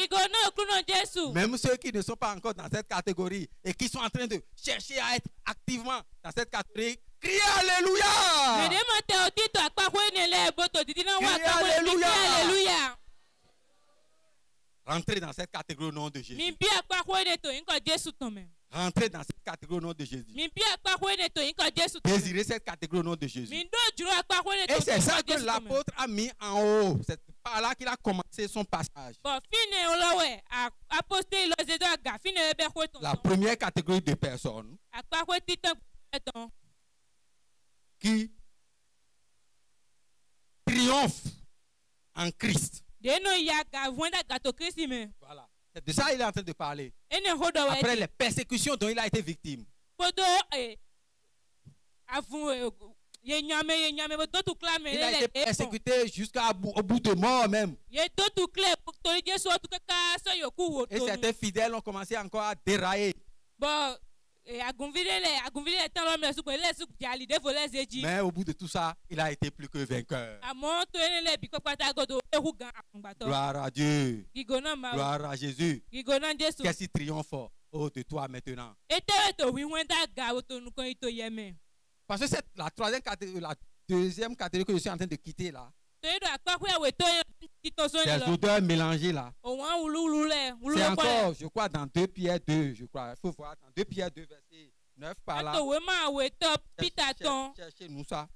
Même ceux qui ne sont pas encore dans cette catégorie et qui sont en train de chercher à être activement dans cette catégorie, Criez Alléluia. Alléluia. Rentrez dans cette catégorie au nom de Jésus. Rentrez dans cette catégorie au nom de Jésus. Désirez cette catégorie au nom de Jésus. Et c'est ça que l'apôtre a mis en haut. C'est par là qu'il a commencé son passage. La première catégorie de personnes qui triomphent en Christ. Voilà. C'est de ça qu'il est en train de parler. Après les persécutions dont il a été victime. Il a été persécuté jusqu'au bout de mort même. Et certains fidèles ont commencé encore à dérailler. Mais au bout de tout ça, il a été plus que vainqueur. Gloire à Dieu. Gloire à Jésus. Qu'est-ce qui triomphe de toi maintenant? Parce que c'est la troisième catégorie, la deuxième catégorie que je suis en train de quitter là. Ces odeurs mélangées là. C'est encore, je crois, dans 2 Pierre 2, je crois. Il faut voir dans 2 Pierre 2, verset 9 par là. Cherchez-nous ça.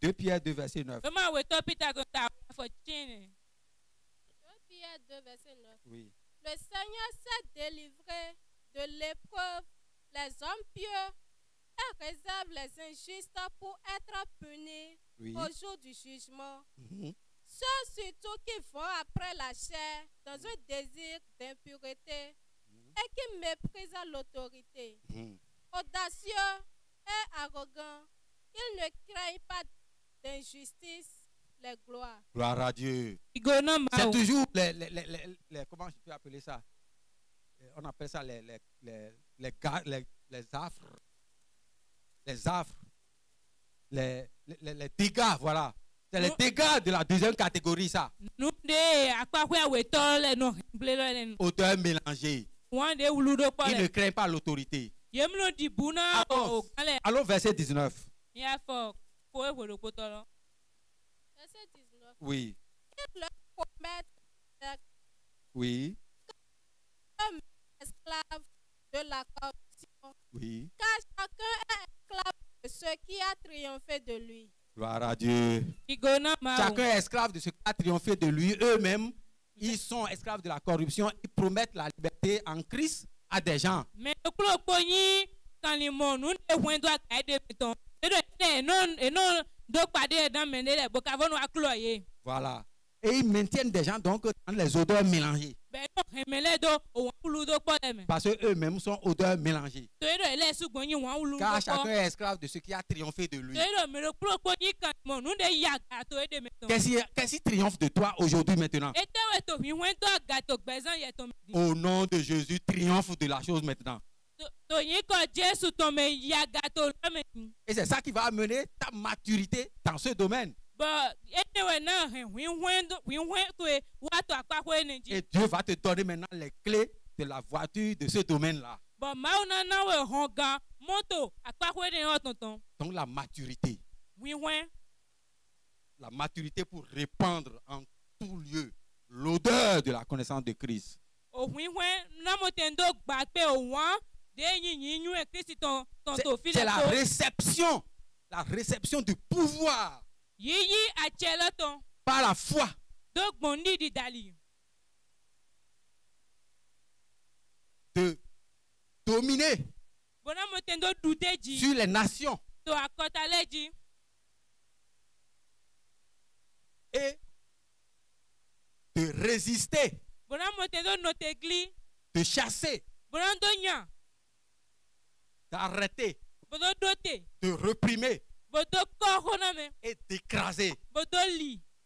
2 Pierre 2, verset 9. 2 Pierre 2, verset 9. Oui. Le Seigneur s'est délivré de l'épreuve les hommes pieux et réserve les injustes pour être punis au jour du jugement. Ceux surtout qui vont après la chair dans un désir d'impureté et qui méprisent l'autorité. Audacieux et arrogants, ils ne craignent pas d'injustice, les gloires. Gloire à Dieu. C'est toujours les comment je peux appeler ça? On appelle ça les affres. Les affres. Les dégâts, voilà. C'est les dégâts de la deuxième catégorie, ça. Odeur mélangée. Il ne craint pas l'autorité. Allons verset 19. Verset 19. Oui. Ils leur promettent oui. comme esclaves de la corruption. Oui. Car chacun est esclave de ce qui a triomphé de lui. Gloire à Dieu. Chacun est esclave de ce qui a triomphé de lui. Eux-mêmes, ils sont esclaves de la corruption. Ils promettent la liberté en Christ à des gens. Voilà. Et ils maintiennent des gens donc dans les odeurs mélangées. Parce qu'eux-mêmes sont odeurs mélangées. Car chacun est esclave de ce qui a triomphé de lui. Qu'est-ce qui triomphe de toi aujourd'hui maintenant? Au nom de Jésus, triomphe de la chose maintenant. Et c'est ça qui va amener ta maturité dans ce domaine. Et Dieu va te donner maintenant les clés de la voiture de ce domaine-là. Donc la maturité. La maturité pour répandre en tout lieu l'odeur de la connaissance de Christ. C'est la réception du pouvoir par la foi. De dominer sur les nations et de résister, de chasser, d'arrêter, de réprimer et d'écraser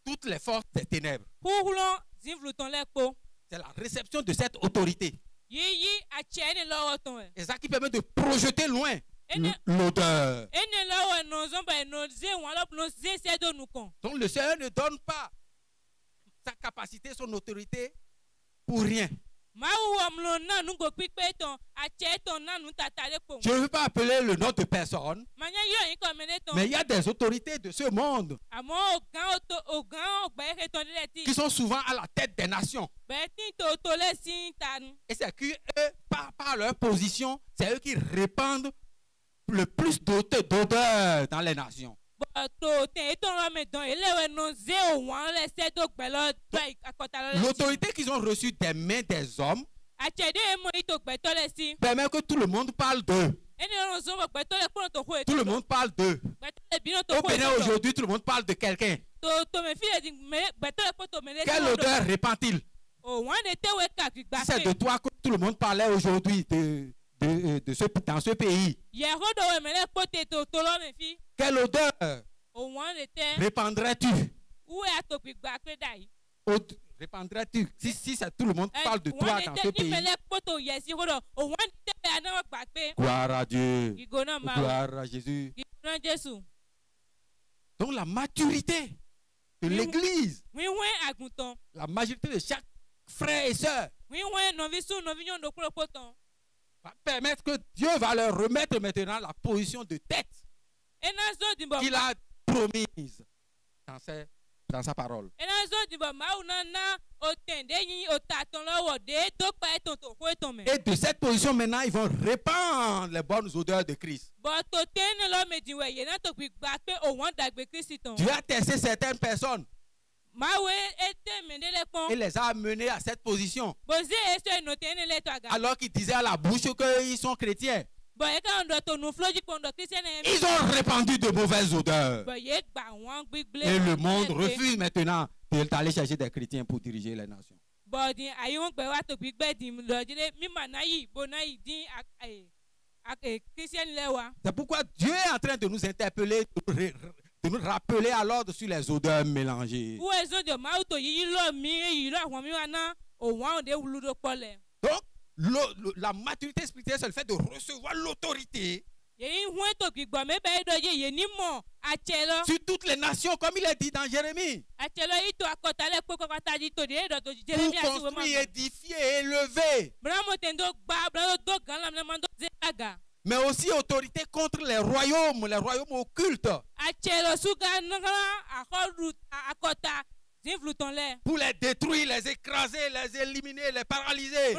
toutes les forces des ténèbres. C'est la réception de cette autorité. Et ça qui permet de projeter loin l'odeur. Donc le Seigneur ne donne pas sa capacité, son autorité pour rien. Je ne veux pas appeler le nom de personne, mais il y a des autorités de ce monde qui sont souvent à la tête des nations. Et c'est qu'eux, par leur position, c'est eux qui répandent le plus d'odeur dans les nations. L'autorité qu'ils ont reçue des mains des hommes permet que tout le monde parle d'eux. Tout le monde parle d'eux. Au Bénin aujourd'hui, tout le monde parle de quelqu'un. Quelle odeur répand-il? Si c'est de toi que tout le monde parlait aujourd'hui dans ce pays, quelle odeur répandrais-tu? Répandrais-tu si c'est tout le monde parle de toi dans ce pays? Gloire à Dieu. Gloire à Jésus. Donc la maturité de l'Église, la majorité de chaque frère et sœur, va permettre que Dieu va leur remettre maintenant la position de tête qu'il a promise dans sa parole. Et de cette position maintenant, ils vont répandre les bonnes odeurs de Christ. Dieu a testé certaines personnes et les a amenés à cette position, alors qu'ils disaient à la bouche qu'ils sont chrétiens. Ils ont répandu de mauvaises odeurs. Et le monde refuse maintenant d'aller chercher des chrétiens pour diriger les nations. C'est pourquoi Dieu est en train de nous interpeller, de nous rappeler à l'ordre sur les odeurs mélangées. Donc, la maturité spirituelle, c'est le fait de recevoir l'autorité sur toutes les nations, comme il est dit dans Jérémie, pour construire, édifier, élever, mais aussi autorité contre les royaumes occultes, pour les détruire, les écraser, les éliminer, les paralyser.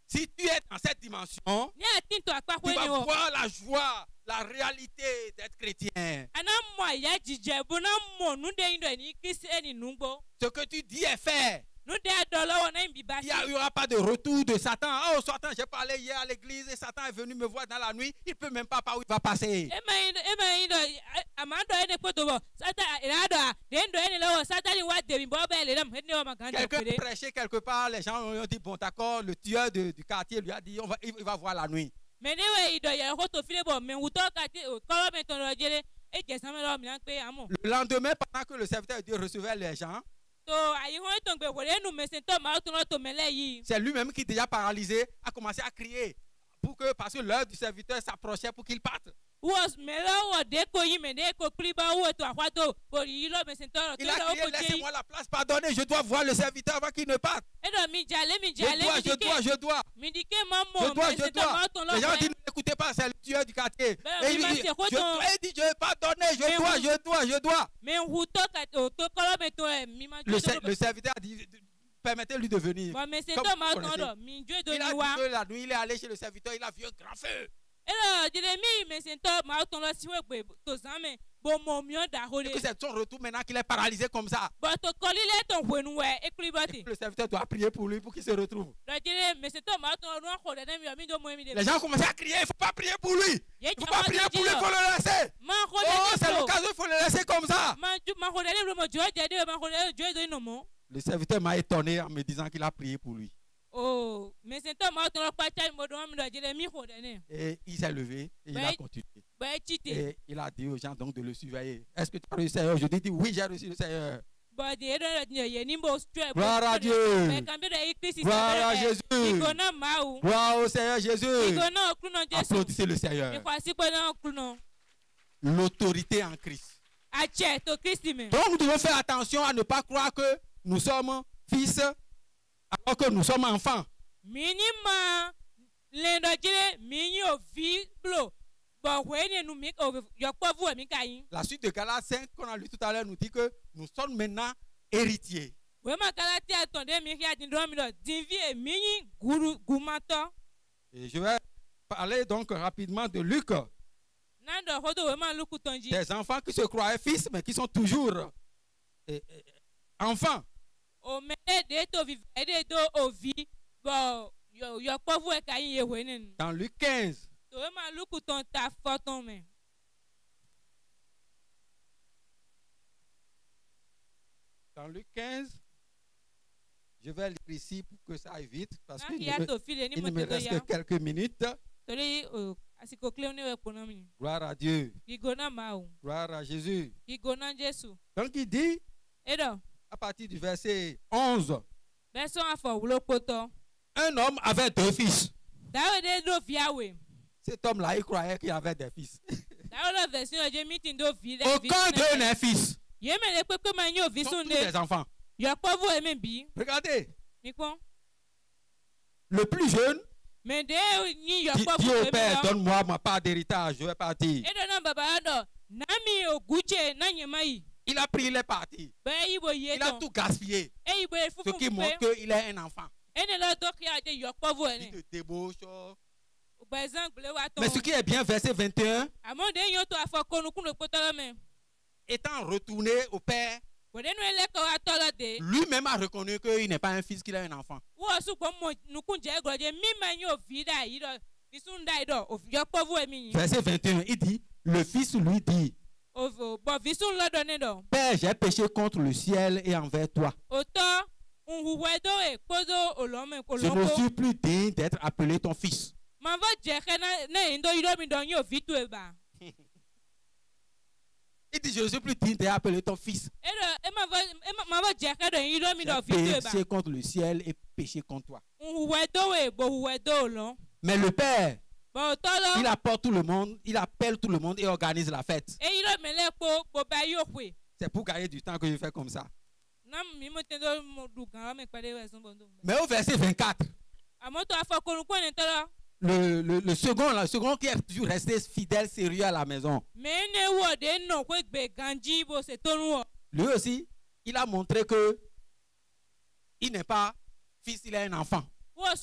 Si tu es dans cette dimension, tu vas voir la joie, la réalité d'être chrétien. Ce que tu dis est fait. Il n'y aura pas de retour de Satan. Oh, Satan, j'ai parlé hier à l'église et Satan est venu me voir dans la nuit. Il ne peut même pas par où il va passer. Quelqu'un prêchait quelque part, les gens ont dit, bon d'accord, le tueur du quartier lui a dit, il va voir la nuit. Le lendemain, pendant que le serviteur de Dieu recevait les gens, c'est lui-même qui, déjà paralysé, a commencé à crier parce que l'heure du serviteur s'approchait pour qu'il parte. Il a crié, laissez-moi la place, pardonnez, je dois voir le serviteur avant qu'il ne parte. Je dois. Les gens disent, n'écoutez pas, c'est le tueur du quartier. Et il dit, je pardonnez, je dois. Le serviteur a dit, permettez-lui de venir. Il a dit que la nuit, il est allé chez le serviteur, il a vu un grand feu. Et que c'est son retour maintenant qu'il est paralysé comme ça. Et le serviteur doit prier pour lui pour qu'il se retrouve. Les gens commencent à crier, il ne faut pas prier pour lui. Il ne faut pas prier pour lui, il faut le laisser. Oh, c'est l'occasion, il faut le laisser comme ça. Le serviteur m'a étonné en me disant qu'il a prié pour lui. Et il s'est levé et il a continué. Et il a dit aux gens donc de le surveiller. Est-ce que tu as reçu le Seigneur? Je dis oui, j'ai reçu le Seigneur. Gloire à Dieu. Gloire à Jésus. Gloire au Seigneur Jésus. Applaudissez le Seigneur. L'autorité en Christ. Donc nous devons faire attention à ne pas croire que nous sommes fils alors que nous sommes enfants. Minima l'endogile minio viblo. La suite de Galates 5 qu'on a lu tout à l'heure nous dit que nous sommes maintenant héritiers. Et je vais parler donc rapidement de Luc. Des enfants qui se croyaient fils mais qui sont toujours enfants. Dans Luc 15. Dans Luc 15, je vais lire ici pour que ça aille vite parce qu'il ne me reste que quelques minutes. Gloire à Dieu. Gloire à Jésus. Donc il dit, à partir du verset 11, un homme avait 2 fils. Cet homme-là, il croyait qu'il avait des fils. Aucun d'eux n'est fils. Ils sont tous des enfants. Regardez. Le plus jeune dit au père, donne-moi ma part d'héritage, je vais partir. Il a pris les parties. Il a tout gaspillé. Ce qui montre qu'il est un enfant. Il te débauche. Mais ce qui est bien, verset 21, étant retourné au père, lui-même a reconnu qu'il n'est pas un fils, qu'il est un enfant. Verset 21, il dit, le fils lui dit, Père, j'ai péché contre le ciel et envers toi. Je ne suis plus digne d'être appelé ton fils. Il dit, je ne suis plus digne d'être appelé ton fils. J'ai péché contre le ciel et péché contre toi. Mais le père, il apporte tout le monde, il appelle tout le monde et organise la fête. C'est pour gagner du temps que je fais comme ça. Mais au verset 24, le second qui est toujours resté fidèle, sérieux à la maison, lui aussi, il a montré que il n'est pas fils, il est un enfant.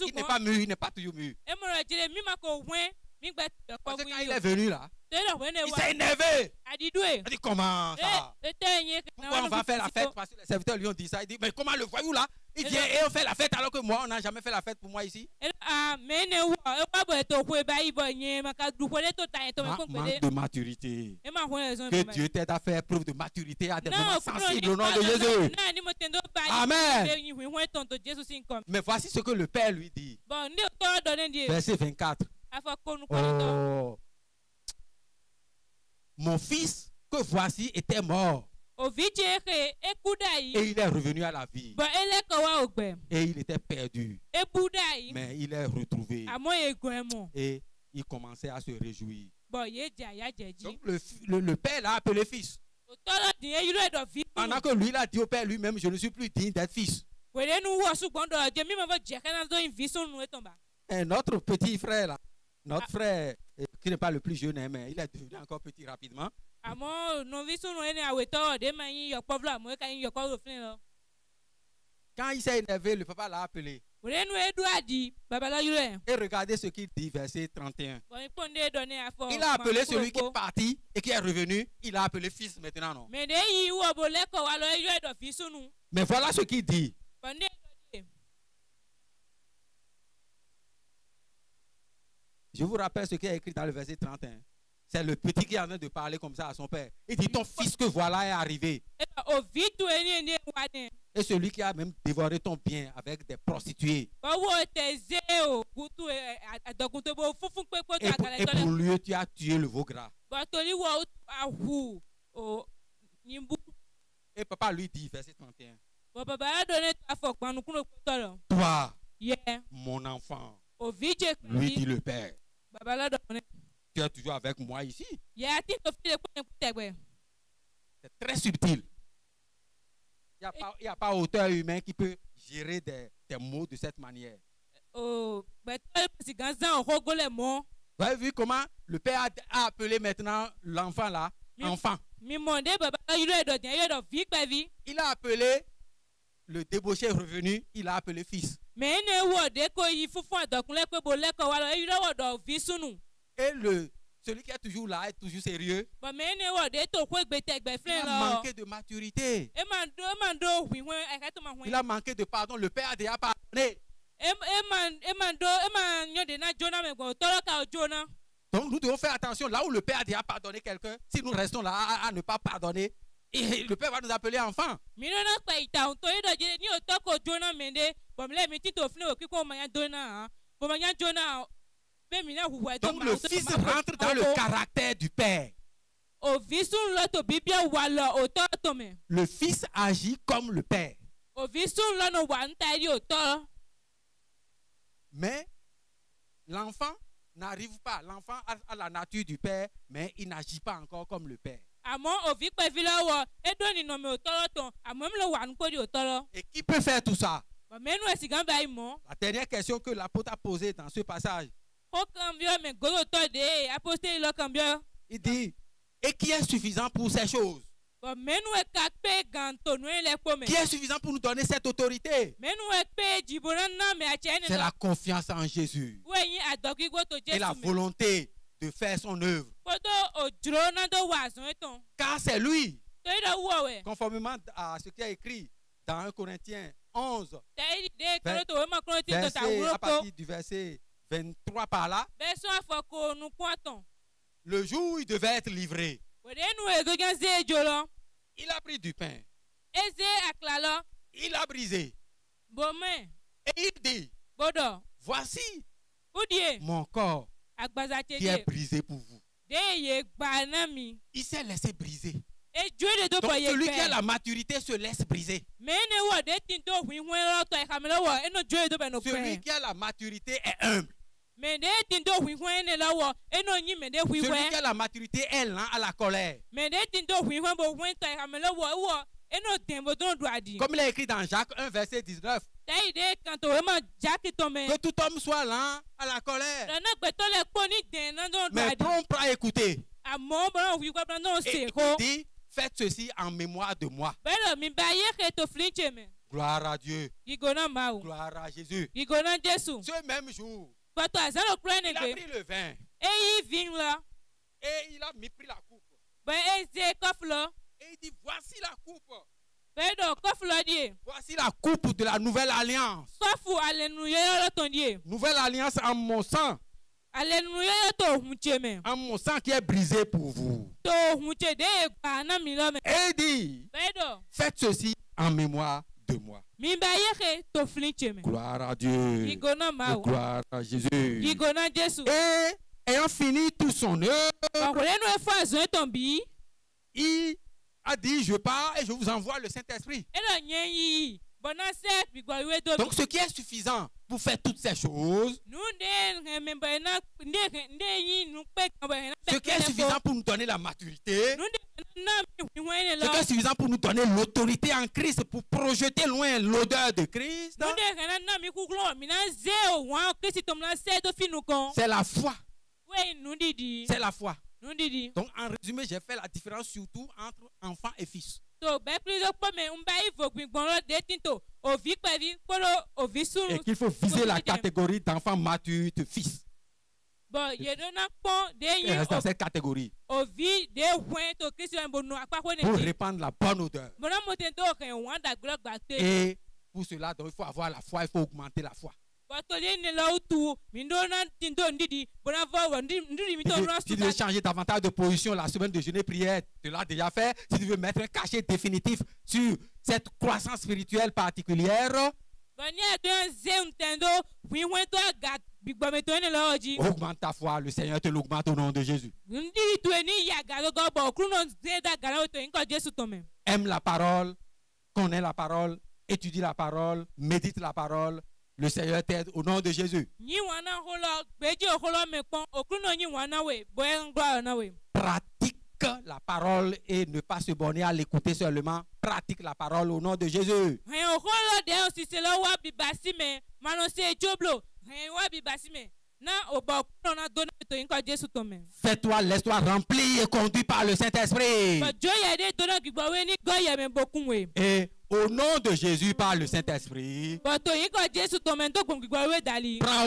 Il n'est pas mûr, il n'est pas toujours mûr. Parce que quand il est venu là, il s'est énervé. Il dit comment ça? Pourquoi on va faire la fête? Parce que les serviteurs lui ont dit ça. Il dit, mais comment le voyou là? Il vient et on fait la fête alors que moi, on n'a jamais fait la fête pour moi ici. Manque de maturité. Que Dieu t'aide à faire preuve de maturité à des moments sensibles au nom de Jésus. Amen. Mais voici ce que le Père lui dit. Verset 24. Oh. Mon fils que voici était mort. Et il est revenu à la vie. Et il était perdu. Mais il est retrouvé. Et il commençait à se réjouir. Donc le père l'a appelé fils. Pendant que lui, il a dit au père lui-même, je ne suis plus digne d'être fils. Et notre petit frère là, notre frère qui n'est pas le plus jeune, mais il est devenu encore petit rapidement. Quand il s'est énervé, le papa l'a appelé. Et regardez ce qu'il dit, verset 31. Il a appelé celui qui est parti et qui est revenu. Il a appelé fils maintenant, non? Mais voilà ce qu'il dit. Je vous rappelle ce qui est écrit dans le verset 31. C'est le petit qui est en train de parler comme ça à son père. Il dit, ton fils que voilà est arrivé. Et celui qui a même dévoré ton bien avec des prostituées. Et pour lui, tu as tué le veau gras. Et papa lui dit, verset 31. Toi, mon enfant, lui dit le père. Tu es toujours avec moi ici. C'est très subtil. Il n'y a pas auteur humain qui peut gérer des mots de cette manière. Vous avez vu comment le père a appelé maintenant l'enfant là, enfant. Il a appelé le débauché revenu, il a appelé fils. Et celui qui est toujours là est toujours sérieux. Il a manqué de maturité. Il a manqué de pardon. Le père a déjà pardonné. Donc nous devons faire attention. Là où le père a déjà pardonné quelqu'un, si nous restons là à ne pas pardonner, et le père va nous appeler enfants. Donc le fils rentre dans le caractère du père. Le fils agit comme le père. Mais l'enfant n'arrive pas. L'enfant a la nature du père, mais il n'agit pas encore comme le père. Et qui peut faire tout ça? La dernière question que l'apôtre a posée dans ce passage. Il dit, et qui est suffisant pour ces choses? Qui est suffisant pour nous donner cette autorité? C'est la confiance en Jésus et la volonté de faire son œuvre. Car c'est lui, conformément à ce qui est écrit dans 1 Corinthiens 11, à partir du verset 23 par là, le jour où il devait être livré, il a pris du pain, il a brisé, et il dit, voici mon corps qui est brisé pour vous. Il s'est laissé briser. Donc celui qui a la maturité se laisse briser. Celui qui a la maturité est humble. Celui qui a la maturité est lent à la colère. Comme il est écrit dans Jacques 1 verset 19. Que tout homme soit lent à la colère, mais prompt à écouter. Et il dit, faites ceci en mémoire de moi. Gloire à Dieu. Gloire à Jésus. Ce même jour, il a pris le vin. Et il a pris la coupe. Et il dit, voici la coupe. Voici la coupe de la nouvelle alliance. Nouvelle alliance en mon sang. En mon sang qui est brisé pour vous. Et il dit, faites ceci en mémoire de moi. Gloire à Dieu. Gloire à Jésus. Et ayant fini tout son œuvre, il a dit, je pars et je vous envoie le Saint-Esprit. Donc ce qui est suffisant pour faire toutes ces choses, ce qui est suffisant pour nous donner la maturité, ce qui est suffisant pour nous donner l'autorité en Christ, pour projeter loin l'odeur de Christ, c'est la foi. C'est la foi. Donc en résumé, j'ai fait la différence surtout entre enfant et fils. Et qu'il faut viser la catégorie d'enfant mature de fils. Et reste dans cette catégorie pour répandre la bonne odeur. Et pour cela, donc, il faut avoir la foi, il faut augmenter la foi. Si tu veux changer davantage de position, la semaine de jeûne prière, tu l'as déjà fait. Si tu veux mettre un cachet définitif sur cette croissance spirituelle particulière, augmente ta foi, le Seigneur te l'augmente au nom de Jésus. Aime la parole, connais la parole, étudie la parole, médite la parole. Le Seigneur t'aide au nom de Jésus. Pratique la parole et ne pas se borner à l'écouter seulement. Pratique la parole au nom de Jésus. Fais-toi, laisse-toi remplir et conduit par le Saint-Esprit. Et au nom de Jésus, par le Saint-Esprit, prends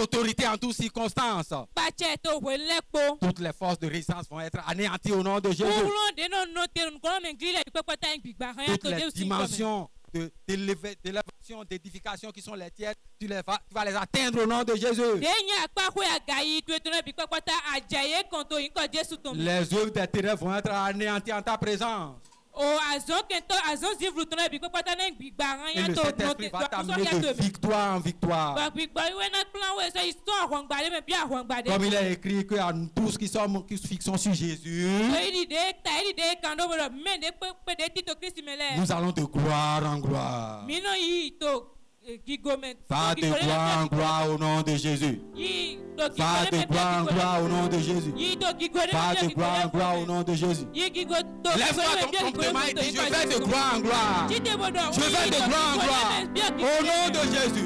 autorité en toutes circonstances. Toutes les forces de résistance vont être anéanties au nom de Jésus. Toutes les dimensions d'élévation, d'édification qui sont les tiennes, tu vas les atteindre au nom de Jésus. Les œuvres des ténèbres vont être anéanties en ta présence. Et le Saint-Esprit va t'amener de victoire en victoire. Comme il est écrit que à nous tous qui fixons sur Jésus, nous allons de gloire en gloire. Va de gloire en gloire au nom de Jésus. Va de gloire en gloire au nom de Jésus. Va de gloire en gloire au nom de Jésus. Lève-toi ton main et dis: je vais de gloire en gloire. Je vais de gloire en gloire au nom de Jésus.